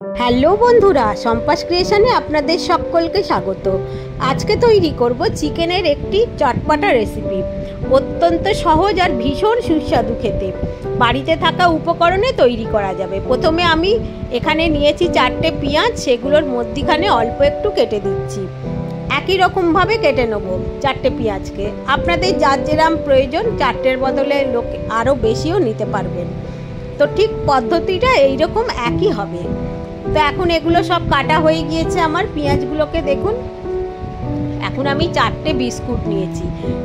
Hello বন্ধুরা, সম্পাস ক্রিয়েশনে আপনাদের সকলকে স্বাগত। আজকে তৈরি করব চিকেনের একটি চটপটা রেসিপি। অত্যন্ত সহজ আর ভীষণ সুস্বাদু খেতে। বাড়িতে থাকা উপকরণে তৈরি করা যাবে। প্রথমে আমি এখানে নিয়েছি 4টে পেঁয়াজ, সেগুলোর মধ্যিখানে অল্প একটু কেটে দিচ্ছি। একই রকমভাবে কেটে নেব 4টে পেঁয়াজকে। আপনাদের যার যেরকম প্রয়োজন, 4টের বদলে লোক আরও বেশিও নিতে পারবেন। তো ঠিক পদ্ধতিটা এইরকম একই হবে। তো এখন এগুলো সব কাটা হয়ে গিয়েছে আমার পেঁয়াজগুলোকে দেখুন। এখন আমি 4টে বিস্কুট নিয়েছি।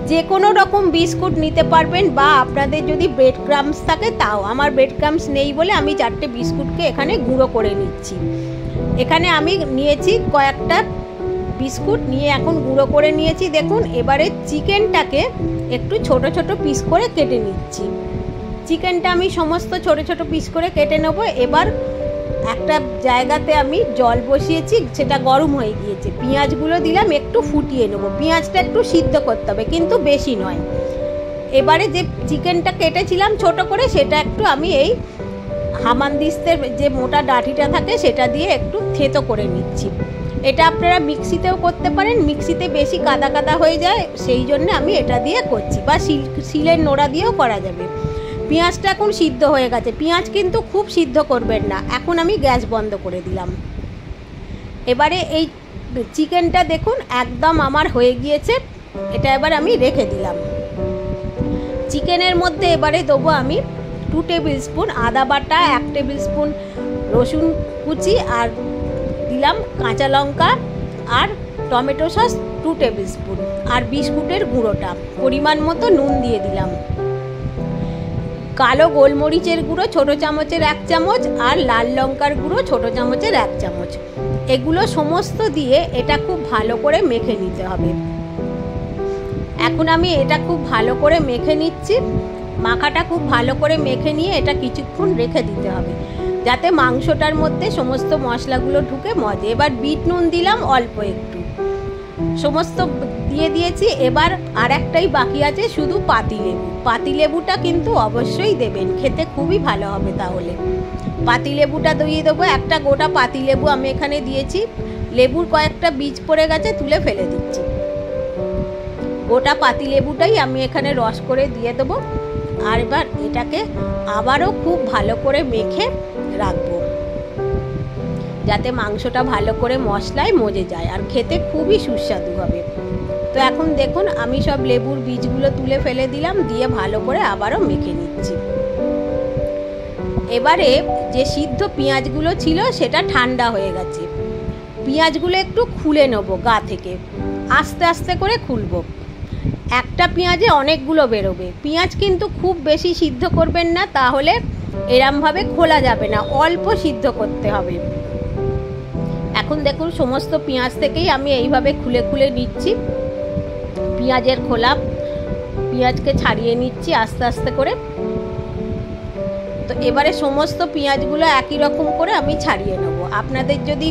যে কোনো রকম বিস্কুট নিতে পারবেন, বা আপনাদের যদি ব্রেড ক্রাম্বস থাকে তাও। আমার ব্রেড ক্রাম্বস নেই বলে আমি 4টে বিস্কুটকে এখানে গুঁড়ো করে নিচ্ছি। এখানে আমি নিয়েছি কয়েকটা বিস্কুট নিয়ে এখন গুঁড়ো করে নিয়েছি দেখুন। এবারে চিকেনটাকে একটু ছোট ছোট পিস করে কেটে নিচ্ছি। চিকেনটা আমি সমস্ত ছোট ছোট পিস করে কেটে নেব। এবার একটা জায়গাতে আমি জল বসিয়েছি, সেটা গরম হয়ে গিয়েছে। পেঁয়াজগুলো দিলাম, একটু ফুটিয়ে নেব। পেঁয়াজটা একটু সিদ্ধ করতে হবে, কিন্তু বেশি নয়। এবারে যে চিকেনটা কেটেছিলাম ছোট করে, সেটা একটু আমি এই হামানদিস্তের যে মোটা ডাঁটিটা থাকে সেটা দিয়ে একটু থেতো করে নিচ্ছি। এটা আপনারা মিক্সিতেও করতে পারেন, মিক্সিতে বেশি কাদা কাদা হয়ে যায়, সেই জন্য আমি এটা দিয়ে করছি। বা শিলের নোড়া দিয়েও করা যাবে। পেঁয়াজটা এখন সিদ্ধ হয়ে গেছে। পেঁয়াজ কিন্তু খুব সিদ্ধ করবেন না। এখন আমি গ্যাস বন্ধ করে দিলাম। এবারে এই চিকেনটা দেখুন একদম আমার হয়ে গিয়েছে। এটা এবার আমি রেখে দিলাম। চিকেনের মধ্যে এবারে দেবো আমি 2 টেবিল স্পুন আদা বাটা, 1 টেবিল স্পুন রসুন কুচি, আর দিলাম কাঁচা লঙ্কা, আর টমেটো সস 2 টেবিল স্পুন, আর বিস্কুটের গুঁড়োটা পরিমাণ মতো নুন দিয়ে দিলাম। কালো গোলমরিচের গুঁড়ো ছোটো চামচের 1 চামচ, আর লাল লঙ্কার গুঁড়ো ছোটো চামচের 1 চামচ। এগুলো সমস্ত দিয়ে এটা খুব ভালো করে মেখে নিতে হবে। এখন আমি এটা খুব ভালো করে মেখে নিচ্ছি। মাখাটা খুব ভালো করে মেখে নিয়ে এটা কিছুক্ষণ রেখে দিতে হবে, যাতে মাংসটার মধ্যে সমস্ত মশলাগুলো ঢুকে মজে। এবার বিট নুন দিলাম অল্প একটু, সমস্ত দিয়ে দিয়েছি। এবার আর একটাই বাকি আছে, শুধু পাতিলেবু। পাতিলেবুটা কিন্তু অবশ্যই দেবেন, খেতে খুবই ভালো হবে। তাহলে পাতিলেবুটা দিয়ে দেবো। একটা গোটা পাতিলেবু আমি এখানে দিয়েছি। লেবুর কয়েকটা বীজ পড়ে গেছে, তুলে ফেলে দিচ্ছি। গোটা পাতিলেবুটাই আমি এখানে রস করে দিয়ে দেবো। আর এবার এটাকে আবারও খুব ভালো করে মেখে রাখবো, যাতে মাংসটা ভালো করে মশলায় মজে যায় আর খেতে খুবই সুস্বাদু হবে। তো এখন দেখুন আমি সব লেবুর বীজগুলো তুলে ফেলে দিলাম, দিয়ে ভালো করে আবারও মেখে নিচ্ছি। এবারে যে সিদ্ধ পেঁয়াজগুলো ছিল সেটা ঠান্ডা হয়ে গেছে। পেঁয়াজগুলো একটু খুলে নেবো গা থেকে, আস্তে আস্তে করে খুলবো। একটা পেঁয়াজে অনেকগুলো বেরোবে। পেঁয়াজ কিন্তু খুব বেশি সিদ্ধ করবেন না, তাহলে এরমভাবে খোলা যাবে না, অল্প সিদ্ধ করতে হবে। এখন দেখুন সমস্ত পেঁয়াজ থেকেই আমি এইভাবে খুলে খুলে নিচ্ছি। পেঁয়াজের খোলা পেঁয়াজকে ছাড়িয়ে নিচ্ছি আস্তে আস্তে করে। তো এবারে সমস্ত পেঁয়াজগুলো একই রকম করে আমি ছাড়িয়ে নেব। আপনাদের যদি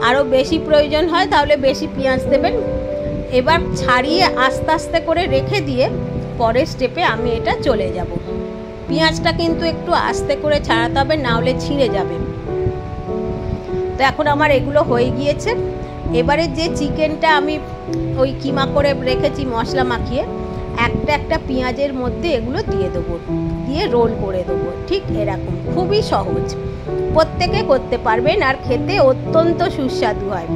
আরও বেশি প্রয়োজন হয় তাহলে বেশি পেঁয়াজ দেবেন। এবার ছাড়িয়ে আস্তে আস্তে করে রেখে দিয়ে পরের স্টেপে আমি এটা চলে যাব। পেঁয়াজটা কিন্তু একটু আস্তে করে ছাড়াতে হবে, না হলে ছিঁড়ে যাবে। তো এখন আমার এগুলো হয়ে গিয়েছে। এবারে যে চিকেনটা আমি ওই কিমা করে রেখেছি মশলা মাখিয়ে, একটা একটা পেঁয়াজের মধ্যে এগুলো দিয়ে দেবো, দিয়ে রোল করে দেবো। ঠিক এরকম, খুবই সহজ, প্রত্যেকে করতে পারবেন আর খেতে অত্যন্ত সুস্বাদু হয়।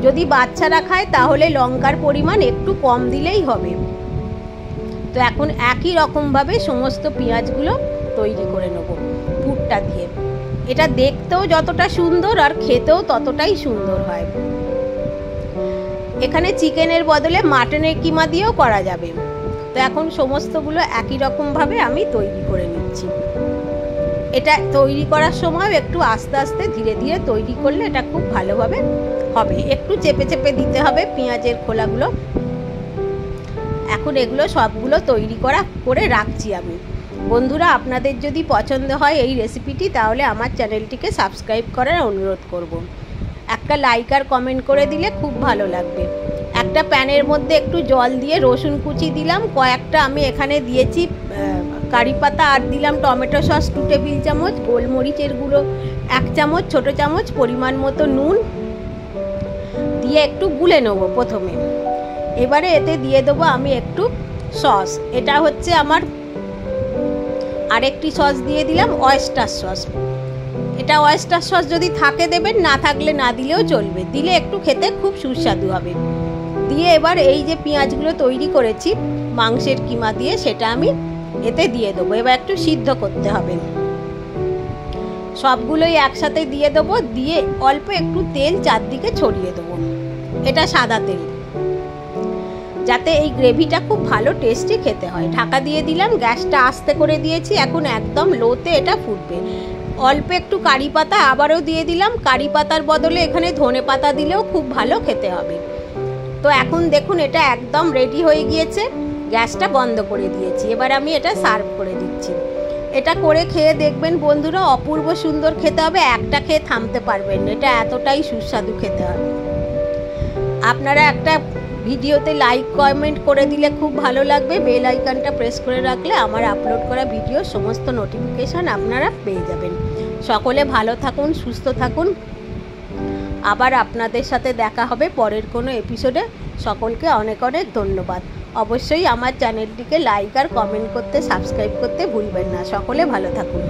যদি বাচ্চারা খায় তাহলে লঙ্কার পরিমাণ একটু কম দিলেই হবে। তো এখন একই রকমভাবে সমস্ত পেঁয়াজগুলো তৈরি করে নেব পুরটা দিয়ে। এটা দেখতেও যতটা সুন্দর আর খেতেও ততটাই সুন্দর হয়। এখানে চিকেনের বদলে মাটনের কিমা দিয়েও করা যাবে। তো এখন সমস্তগুলো একই রকমভাবে আমি তৈরি করে নিচ্ছি। এটা তৈরি করার সময় একটু আস্তে আস্তে ধীরে ধীরে তৈরি করলে এটা খুব ভালোভাবে হবে। একটু চেপে চেপে দিতে হবে পেঁয়াজের খোলাগুলো। এখন এগুলো সবগুলো তৈরি করে রাখছি আমি। বন্ধুরা, আপনাদের যদি পছন্দ হয় এই রেসিপিটি, তাহলে আমার চ্যানেলটিকে সাবস্ক্রাইব করার অনুরোধ করব। একটা লাইক আর কমেন্ট করে দিলে খুব ভালো লাগবে। একটা প্যানের মধ্যে একটু জল দিয়ে রসুন কুচি দিলাম, কয়েকটা আমি এখানে দিয়েছি কারি পাতা, আর দিলাম টমেটো সস 2 টেবিল চামচ, গোলমরিচের গুঁড়ো 1 চামচ ছোটো চামচ পরিমাণ মতো নুন দিয়ে একটু গুলে নেবো প্রথমে। এবারে এতে দিয়ে দেবো আমি একটু সস, এটা হচ্ছে আমার আরেকটি সস দিয়ে দিলাম অয়েস্টার সস। এটা অয়েস্টার সস যদি থাকে দেবেন, না থাকলে না দিলেও চলবে, দিলে একটু খেতে খুব সুস্বাদু হবে। দিয়ে এবার এই যে পেঁয়াজগুলো তৈরি করেছি মাংসের কিমা দিয়ে, সেটা আমি এতে দিয়ে দেবো। এবার একটু সিদ্ধ করতে হবে, সবগুলোই একসাথে দিয়ে দেবো। দিয়ে অল্প একটু তেল চারদিকে ছড়িয়ে দেবো, এটা সাদা তেল, যাতে এই গ্রেভিটা খুব ভালো টেস্টি খেতে হয়। ঢাকা দিয়ে দিলাম, গ্যাসটা আস্তে করে দিয়েছি, এখন একদম লোতে এটা ফুটবে। অল্প একটু কারি পাতা আবারও দিয়ে দিলাম, কারি পাতার বদলে এখানে ধনে পাতা দিলেও খুব ভালো খেতে হবে। তো এখন দেখুন এটা একদম রেডি হয়ে গিয়েছে, গ্যাসটা বন্ধ করে দিয়েছি। এবার আমি এটা সার্ভ করে দিচ্ছি। এটা করে খেয়ে দেখবেন বন্ধুরা, অপূর্ব সুন্দর খেতে হবে, একটা খেয়ে থামতে পারবেন, এটা এতটাই সুস্বাদু খেতে হবে। আপনারা একটা ভিডিওতে লাইক কমেন্ট করে দিলে খুব ভালো লাগবে, বেল আইকনটা প্রেস করে রাখলে আমার আপলোড করা ভিডিওর সমস্ত নোটিফিকেশান আপনারা পেয়ে যাবেন। সকলে ভালো থাকুন, সুস্থ থাকুন, আবার আপনাদের সাথে দেখা হবে পরের কোনো এপিসোডে। সকলকে অনেক অনেক ধন্যবাদ। অবশ্যই আমার চ্যানেলটিকে লাইক আর কমেন্ট করতে, সাবস্ক্রাইব করতে ভুলবেন না। সকলে ভালো থাকুন।